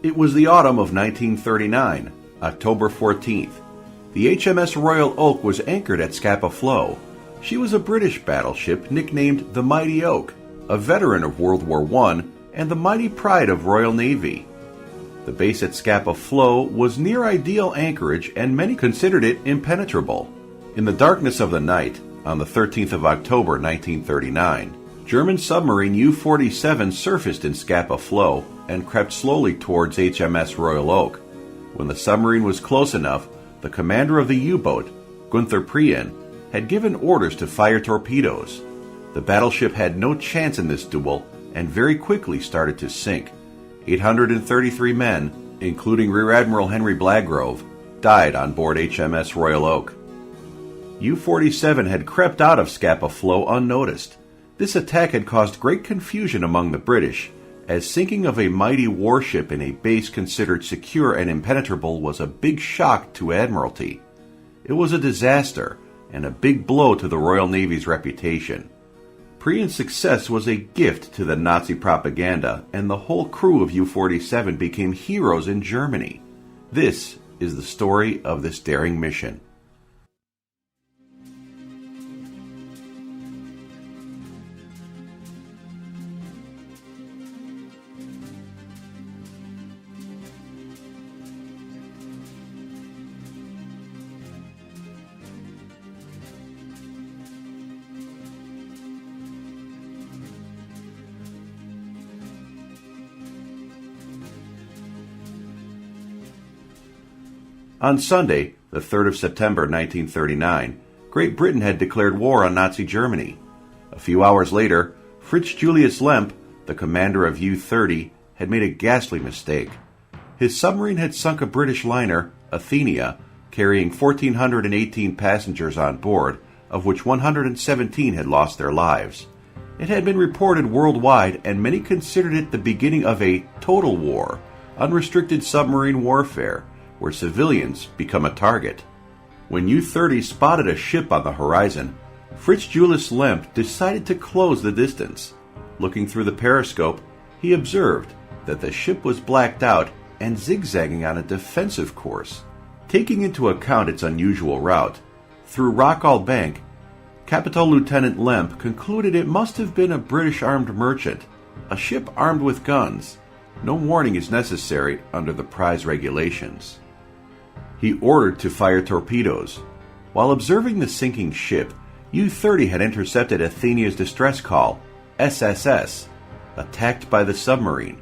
It was the autumn of 1939, October 14th. The HMS Royal Oak was anchored at Scapa Flow. She was a British battleship nicknamed the Mighty Oak, a veteran of World War I and the mighty pride of Royal Navy. The base at Scapa Flow was near ideal anchorage and many considered it impenetrable. In the darkness of the night, on the 13th of October 1939, German submarine U-47 surfaced in Scapa Flow and crept slowly towards HMS Royal Oak. When the submarine was close enough, the commander of the U-boat, Günther Prien, had given orders to fire torpedoes. The battleship had no chance in this duel and very quickly started to sink. 833 men, including Rear-Admiral Henry Blagrove, died on board HMS Royal Oak. U-47 had crept out of Scapa Flow unnoticed. This attack had caused great confusion among the British, as sinking of a mighty warship in a base considered secure and impenetrable was a big shock to Admiralty. It was a disaster and a big blow to the Royal Navy's reputation. Prien's success was a gift to the Nazi propaganda, and the whole crew of U-47 became heroes in Germany. This is the story of this daring mission. On Sunday, the 3rd of September 1939, Great Britain had declared war on Nazi Germany. A few hours later, Fritz Julius Lemp, the commander of U-30, had made a ghastly mistake. His submarine had sunk a British liner, Athenia, carrying 1,418 passengers on board, of which 117 had lost their lives. It had been reported worldwide, and many considered it the beginning of a total war, unrestricted submarine warfare, where civilians become a target. When U-30 spotted a ship on the horizon, Fritz Julius Lemp decided to close the distance. Looking through the periscope, he observed that the ship was blacked out and zigzagging on a defensive course. Taking into account its unusual route, through Rockall Bank, Capital Lieutenant Lemp concluded it must have been a British armed merchant, a ship armed with guns. No warning is necessary under the prize regulations. He ordered to fire torpedoes. While observing the sinking ship, U-30 had intercepted Athenia's distress call, SSS, attacked by the submarine.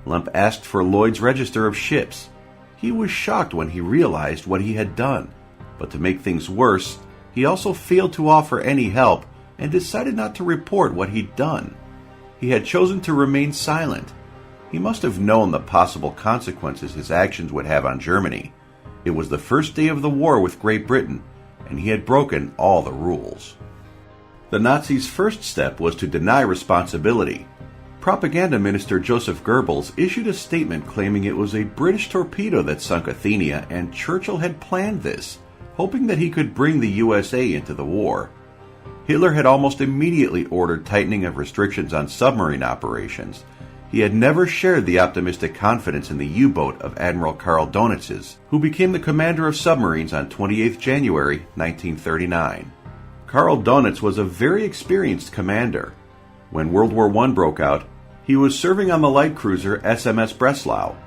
Lemp asked for Lloyd's Register of Ships. He was shocked when he realized what he had done, but to make things worse, he also failed to offer any help and decided not to report what he'd done. He had chosen to remain silent. He must have known the possible consequences his actions would have on Germany. It was the first day of the war with Great Britain, and he had broken all the rules. The Nazis' first step was to deny responsibility. Propaganda Minister Joseph Goebbels issued a statement claiming it was a British torpedo that sunk Athenia, and Churchill had planned this, hoping that he could bring the USA into the war. Hitler had almost immediately ordered tightening of restrictions on submarine operations. He had never shared the optimistic confidence in the U-boat of Admiral Karl Donitz's, who became the commander of submarines on 28 January 1939. Karl Donitz was a very experienced commander. When World War I broke out, he was serving on the light cruiser SMS Breslau.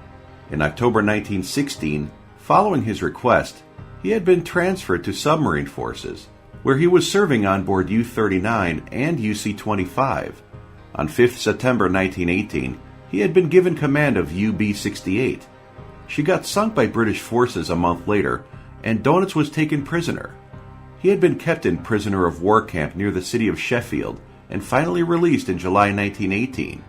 In October 1916, following his request, he had been transferred to submarine forces, where he was serving on board U-39 and UC-25. On 5th September 1918, he had been given command of UB-68. She got sunk by British forces a month later, and Donitz was taken prisoner. He had been kept in prisoner of war camp near the city of Sheffield, and finally released in July 1918.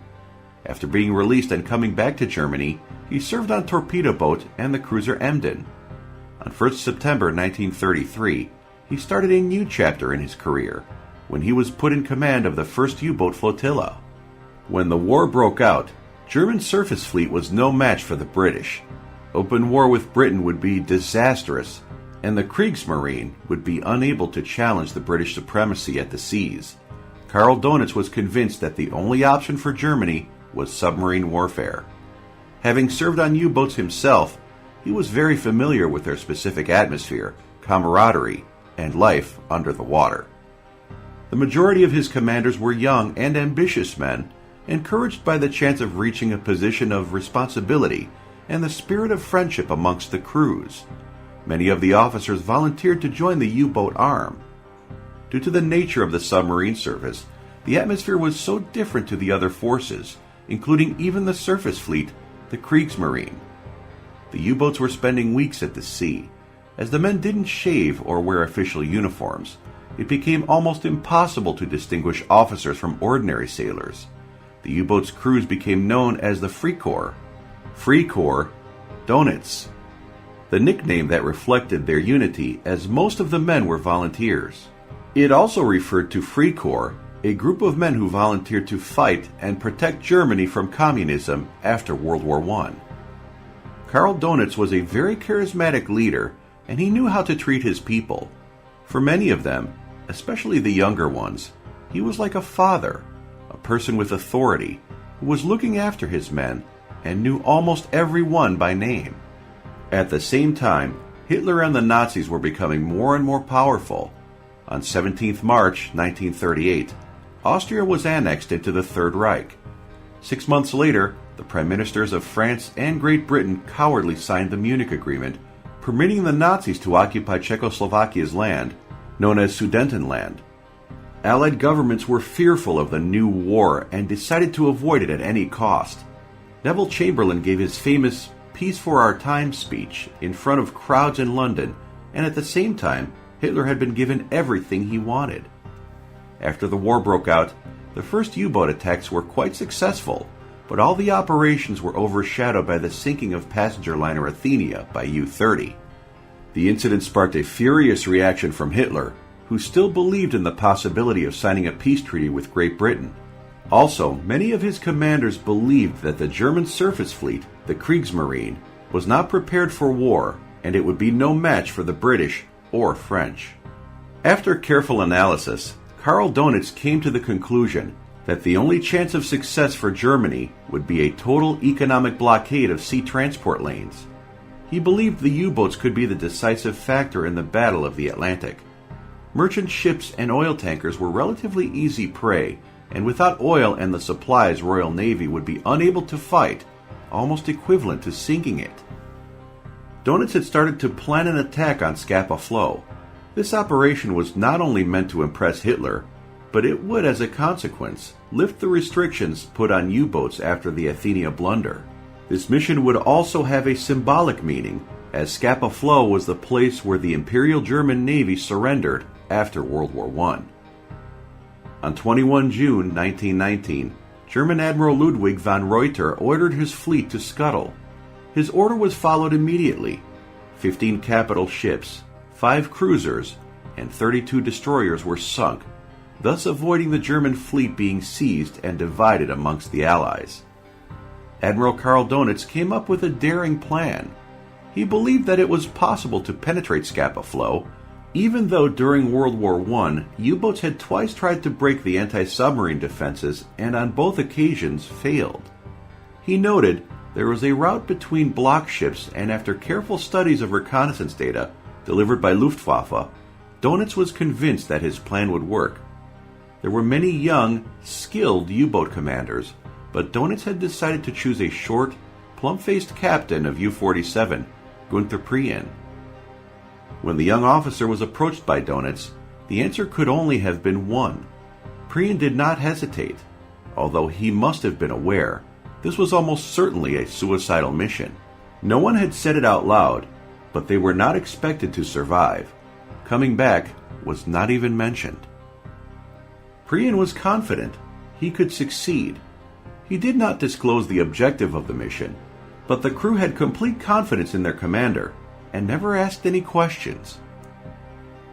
After being released and coming back to Germany, he served on torpedo boat and the cruiser Emden. On 1st September 1933, he started a new chapter in his career, when he was put in command of the 1st U-boat flotilla. When the war broke out, German surface fleet was no match for the British. Open war with Britain would be disastrous, and the Kriegsmarine would be unable to challenge the British supremacy at the seas. Karl Donitz was convinced that the only option for Germany was submarine warfare. Having served on U-boats himself, he was very familiar with their specific atmosphere, camaraderie, and life under the water. The majority of his commanders were young and ambitious men, encouraged by the chance of reaching a position of responsibility and the spirit of friendship amongst the crews. Many of the officers volunteered to join the U-boat arm. Due to the nature of the submarine service, the atmosphere was so different to the other forces, including even the surface fleet, the Kriegsmarine. The U-boats were spending weeks at the sea. As the men didn't shave or wear official uniforms, it became almost impossible to distinguish officers from ordinary sailors. The U-boats' crews became known as the Freikorps. Freikorps, Donitz. The nickname that reflected their unity, as most of the men were volunteers. It also referred to Freikorps, a group of men who volunteered to fight and protect Germany from communism after World War I. Karl Donitz was a very charismatic leader, and he knew how to treat his people. For many of them, especially the younger ones, he was like a father, a person with authority, who was looking after his men and knew almost every one by name. At the same time, Hitler and the Nazis were becoming more and more powerful. On 17th March 1938, Austria was annexed into the Third Reich. 6 months later, the Prime Ministers of France and Great Britain cowardly signed the Munich Agreement, permitting the Nazis to occupy Czechoslovakia's land, known as Sudetenland. Allied governments were fearful of the new war and decided to avoid it at any cost. Neville Chamberlain gave his famous Peace for Our Time speech in front of crowds in London, and at the same time, Hitler had been given everything he wanted. After the war broke out, the first U-boat attacks were quite successful, but all the operations were overshadowed by the sinking of passenger liner Athenia by U-30. The incident sparked a furious reaction from Hitler, who still believed in the possibility of signing a peace treaty with Great Britain. Also, many of his commanders believed that the German surface fleet, the Kriegsmarine, was not prepared for war, and it would be no match for the British or French. After careful analysis, Karl Donitz came to the conclusion that the only chance of success for Germany would be a total economic blockade of sea transport lanes. He believed the U-boats could be the decisive factor in the Battle of the Atlantic. Merchant ships and oil tankers were relatively easy prey, and without oil and the supplies Royal Navy would be unable to fight, almost equivalent to sinking it. Donitz had started to plan an attack on Scapa Flow. This operation was not only meant to impress Hitler, but it would, as a consequence, lift the restrictions put on U-boats after the Athenia blunder. This mission would also have a symbolic meaning, as Scapa Flow was the place where the Imperial German Navy surrendered after World War I. On 21 June 1919, German Admiral Ludwig von Reuter ordered his fleet to scuttle. His order was followed immediately. 15 capital ships, 5 cruisers, and 32 destroyers were sunk, thus avoiding the German fleet being seized and divided amongst the Allies. Admiral Karl Donitz came up with a daring plan. He believed that it was possible to penetrate Scapa Flow, even though during World War I, U-boats had twice tried to break the anti-submarine defenses and on both occasions failed. He noted there was a route between block ships, and after careful studies of reconnaissance data delivered by Luftwaffe, Donitz was convinced that his plan would work. There were many young, skilled U-boat commanders, but Donitz had decided to choose a short, plump-faced captain of U-47, Günther Prien. When the young officer was approached by Donitz, the answer could only have been one. Prien did not hesitate, although he must have been aware this was almost certainly a suicidal mission. No one had said it out loud, but they were not expected to survive. Coming back was not even mentioned. Prien was confident he could succeed. He did not disclose the objective of the mission, but the crew had complete confidence in their commander and never asked any questions.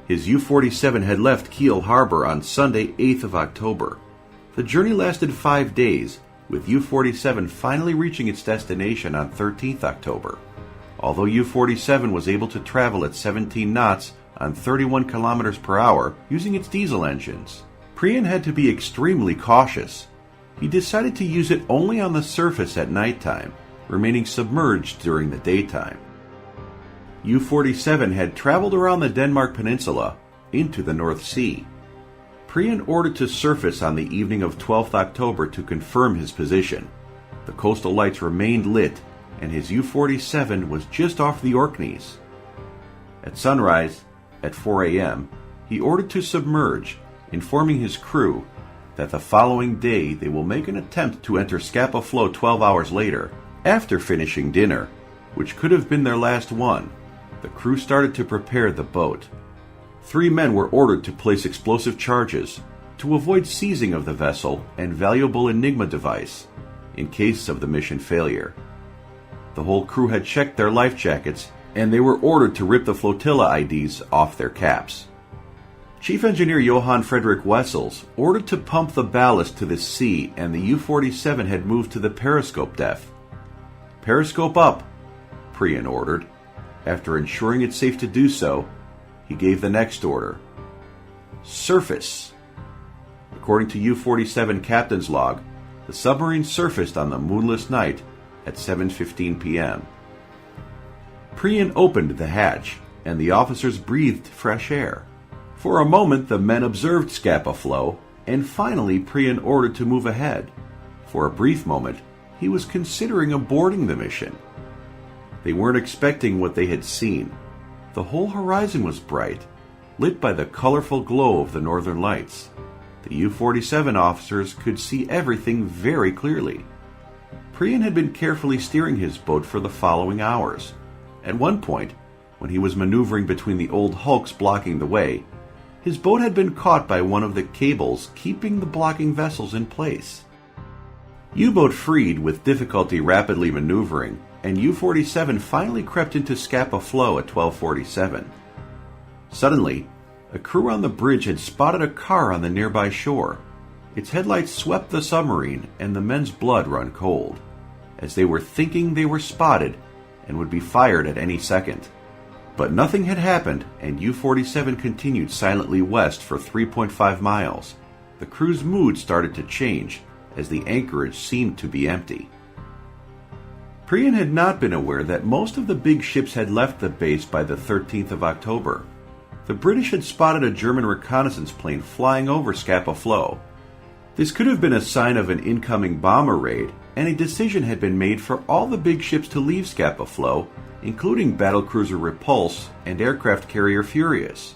His U-47 had left Kiel Harbor on Sunday, 8th of October. The journey lasted 5 days, with U-47 finally reaching its destination on 13th October. Although U-47 was able to travel at 17 knots on 31 kilometers per hour using its diesel engines, Prien had to be extremely cautious. He decided to use it only on the surface at nighttime, remaining submerged during the daytime. U-47 had traveled around the Denmark Peninsula into the North Sea. Prien ordered to surface on the evening of 12th October to confirm his position. The coastal lights remained lit, and his U-47 was just off the Orkneys. At sunrise, at 4 a.m., he ordered to submerge, informing his crew that the following day they will make an attempt to enter Scapa Flow 12 hours later. After finishing dinner, which could have been their last one, the crew started to prepare the boat. 3 men were ordered to place explosive charges to avoid seizing of the vessel and valuable Enigma device in case of the mission failure. The whole crew had checked their life jackets, and they were ordered to rip the flotilla IDs off their caps. Chief Engineer Johann Frederick Wessels ordered to pump the ballast to the sea, and the U-47 had moved to the periscope depth. "Periscope up," Prien ordered. After ensuring it's safe to do so, he gave the next order: "Surface." According to U-47 captain's log, the submarine surfaced on the moonless night at 7:15 p.m. Prien opened the hatch, and the officers breathed fresh air. For a moment, the men observed Scapa Flow, and finally Prien ordered to move ahead. For a brief moment, he was considering aborting the mission. They weren't expecting what they had seen. The whole horizon was bright, lit by the colorful glow of the northern lights. The U-47 officers could see everything very clearly. Prien had been carefully steering his boat for the following hours. At one point, when he was maneuvering between the old hulks blocking the way, his boat had been caught by one of the cables keeping the blocking vessels in place. U-boat freed with difficulty rapidly maneuvering, and U-47 finally crept into Scapa Flow at 12:47. Suddenly, a crew on the bridge had spotted a car on the nearby shore. Its headlights swept the submarine, and the men's blood ran cold, as they were thinking they were spotted and would be fired at any second. But nothing had happened, and U-47 continued silently west for 3.5 miles. The crew's mood started to change, as the anchorage seemed to be empty. Prien had not been aware that most of the big ships had left the base by the 13th of October. The British had spotted a German reconnaissance plane flying over Scapa Flow. This could have been a sign of an incoming bomber raid, and a decision had been made for all the big ships to leave Scapa Flow, including battlecruiser Repulse and aircraft carrier Furious.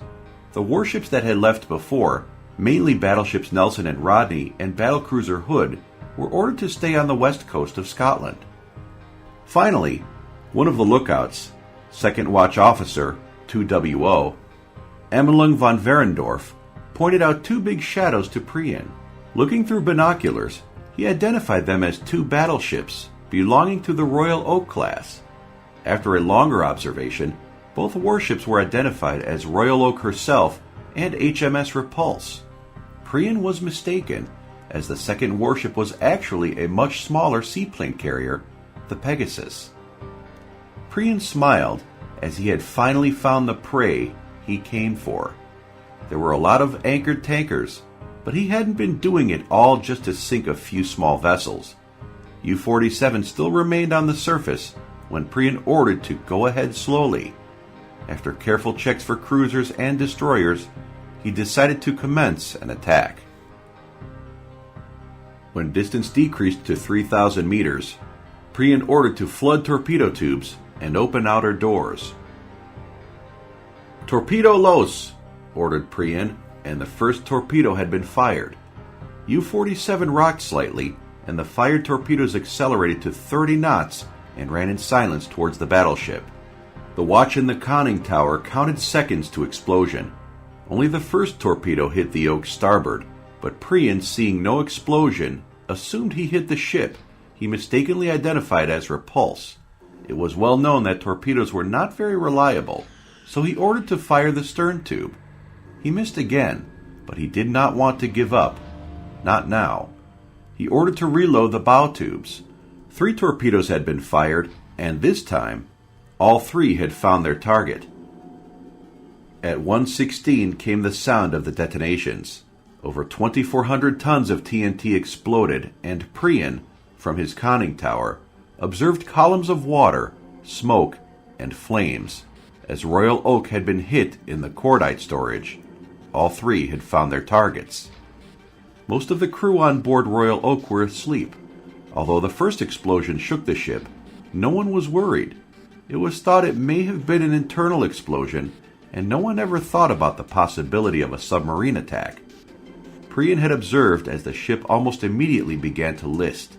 The warships that had left before, mainly battleships Nelson and Rodney and battlecruiser Hood, were ordered to stay on the west coast of Scotland. Finally, one of the lookouts, Second Watch Officer, 2WO, Emmelung von Verendorf, pointed out 2 big shadows to Prien. Looking through binoculars, he identified them as 2 battleships belonging to the Royal Oak class. After a longer observation, both warships were identified as Royal Oak herself and HMS Repulse. Prien was mistaken, as the second warship was actually a much smaller seaplane carrier, the Pegasus. Prien smiled, as he had finally found the prey he came for. There were a lot of anchored tankers, but he hadn't been doing it all just to sink a few small vessels. U-47 still remained on the surface when Prien ordered to go ahead slowly. After careful checks for cruisers and destroyers, he decided to commence an attack. When distance decreased to 3,000 meters, Prien ordered to flood torpedo tubes and open outer doors. "Torpedo los!" ordered Prien, and the first torpedo had been fired. U-47 rocked slightly, and the fired torpedoes accelerated to 30 knots and ran in silence towards the battleship. The watch in the conning tower counted seconds to explosion. Only the first torpedo hit the Oak's starboard, but Prien, seeing no explosion, assumed he hit the ship he mistakenly identified as Repulse. It was well known that torpedoes were not very reliable, so he ordered to fire the stern tube. He missed again, but he did not want to give up. Not now. He ordered to reload the bow tubes. 3 torpedoes had been fired, and this time, all 3 had found their target. At 1:16 came the sound of the detonations. Over 2,400 tons of TNT exploded, and Prien, from his conning tower, observed columns of water, smoke, and flames, as Royal Oak had been hit in the cordite storage. All three had found their targets. Most of the crew on board Royal Oak were asleep. Although the first explosion shook the ship, no one was worried. It was thought it may have been an internal explosion, and no one ever thought about the possibility of a submarine attack. Prien had observed as the ship almost immediately began to list.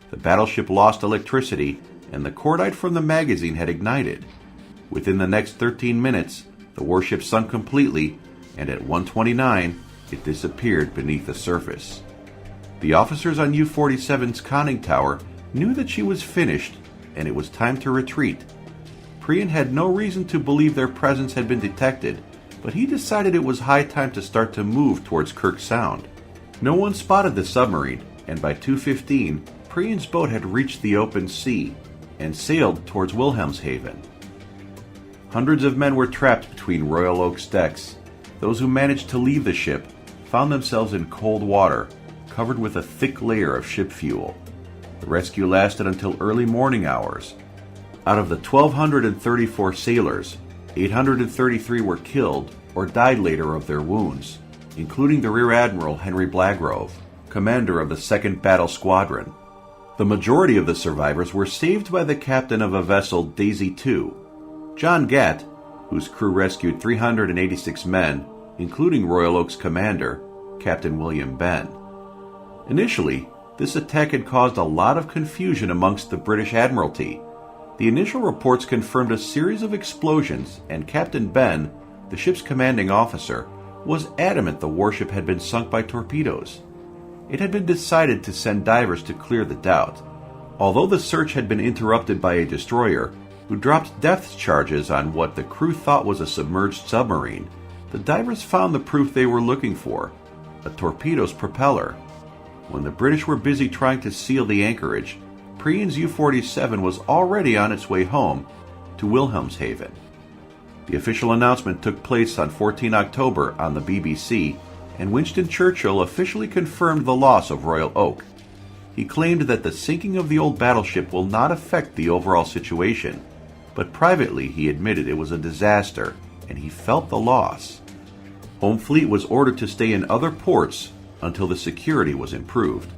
The battleship lost electricity, and the cordite from the magazine had ignited. Within the next 13 minutes, the warship sunk completely, and at 1:29, it disappeared beneath the surface. The officers on U-47's conning tower knew that she was finished, and it was time to retreat. Prien had no reason to believe their presence had been detected, but he decided it was high time to start to move towards Kirk Sound. No one spotted the submarine, and by 2:15, Prien's boat had reached the open sea and sailed towards Wilhelmshaven. Hundreds of men were trapped between Royal Oak's decks. Those who managed to leave the ship found themselves in cold water, covered with a thick layer of ship fuel. The rescue lasted until early morning hours. Out of the 1,234 sailors, 833 were killed or died later of their wounds, including the Rear-Admiral Henry Blagrove, commander of the 2nd Battle Squadron. The majority of the survivors were saved by the captain of a vessel Daisy II, John Gatt, whose crew rescued 386 men, including Royal Oak's commander, Captain William Benn. Initially, this attack had caused a lot of confusion amongst the British Admiralty. The initial reports confirmed a series of explosions, and Captain Benn, the ship's commanding officer, was adamant the warship had been sunk by torpedoes. It had been decided to send divers to clear the doubt. Although the search had been interrupted by a destroyer, who dropped depth charges on what the crew thought was a submerged submarine, the divers found the proof they were looking for, a torpedo's propeller. When the British were busy trying to seal the anchorage, Prien's U-47 was already on its way home to Wilhelmshaven. The official announcement took place on 14 October on the BBC, and Winston Churchill officially confirmed the loss of Royal Oak. He claimed that the sinking of the old battleship will not affect the overall situation, but privately he admitted it was a disaster, and he felt the loss. Home Fleet was ordered to stay in other ports until the security was improved.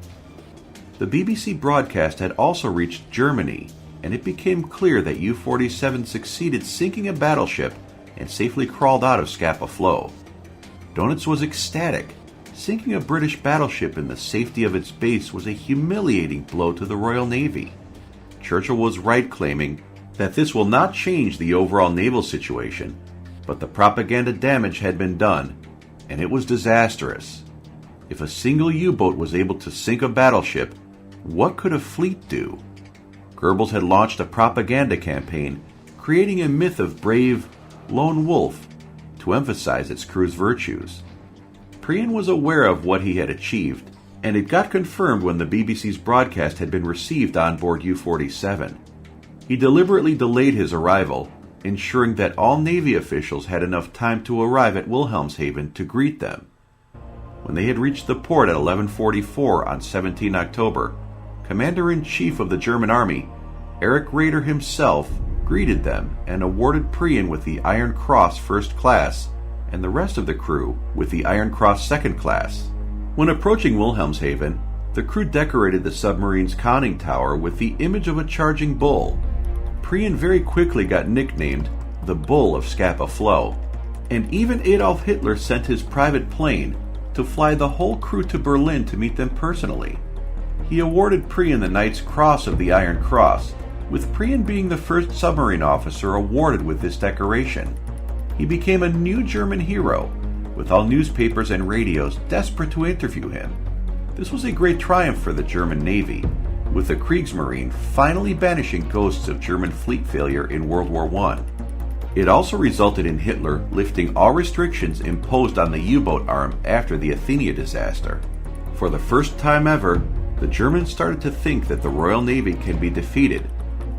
The BBC broadcast had also reached Germany, and it became clear that U-47 succeeded sinking a battleship and safely crawled out of Scapa Flow. Dönitz was ecstatic. Sinking a British battleship in the safety of its base was a humiliating blow to the Royal Navy. Churchill was right claiming that this will not change the overall naval situation, but the propaganda damage had been done, and it was disastrous. If a single U-boat was able to sink a battleship, what could a fleet do? Goebbels had launched a propaganda campaign, creating a myth of brave, lone wolf, to emphasize its crew's virtues. Prien was aware of what he had achieved, and it got confirmed when the BBC's broadcast had been received on board U-47. He deliberately delayed his arrival, ensuring that all Navy officials had enough time to arrive at Wilhelmshaven to greet them. When they had reached the port at 11:44 on 17 October, Commander-in-Chief of the German Army, Erich Raeder himself, greeted them and awarded Prien with the Iron Cross First Class and the rest of the crew with the Iron Cross Second Class. When approaching Wilhelmshaven, the crew decorated the submarine's conning tower with the image of a charging bull. Prien very quickly got nicknamed the Bull of Scapa Flow, and even Adolf Hitler sent his private plane to fly the whole crew to Berlin to meet them personally. He awarded Prien the Knight's Cross of the Iron Cross, with Prien being the first submarine officer awarded with this decoration. He became a new German hero, with all newspapers and radios desperate to interview him. This was a great triumph for the German Navy, with the Kriegsmarine finally banishing ghosts of German fleet failure in World War I. It also resulted in Hitler lifting all restrictions imposed on the U-boat arm after the Athenia disaster. For the first time ever, the Germans started to think that the Royal Navy can be defeated.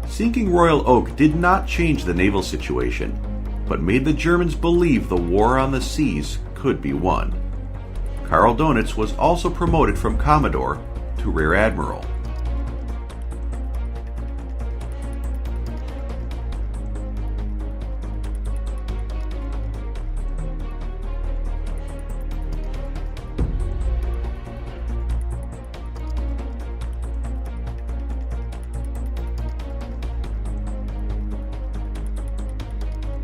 Sinking Royal Oak did not change the naval situation, but made the Germans believe the war on the seas could be won. Karl Dönitz was also promoted from Commodore to Rear Admiral.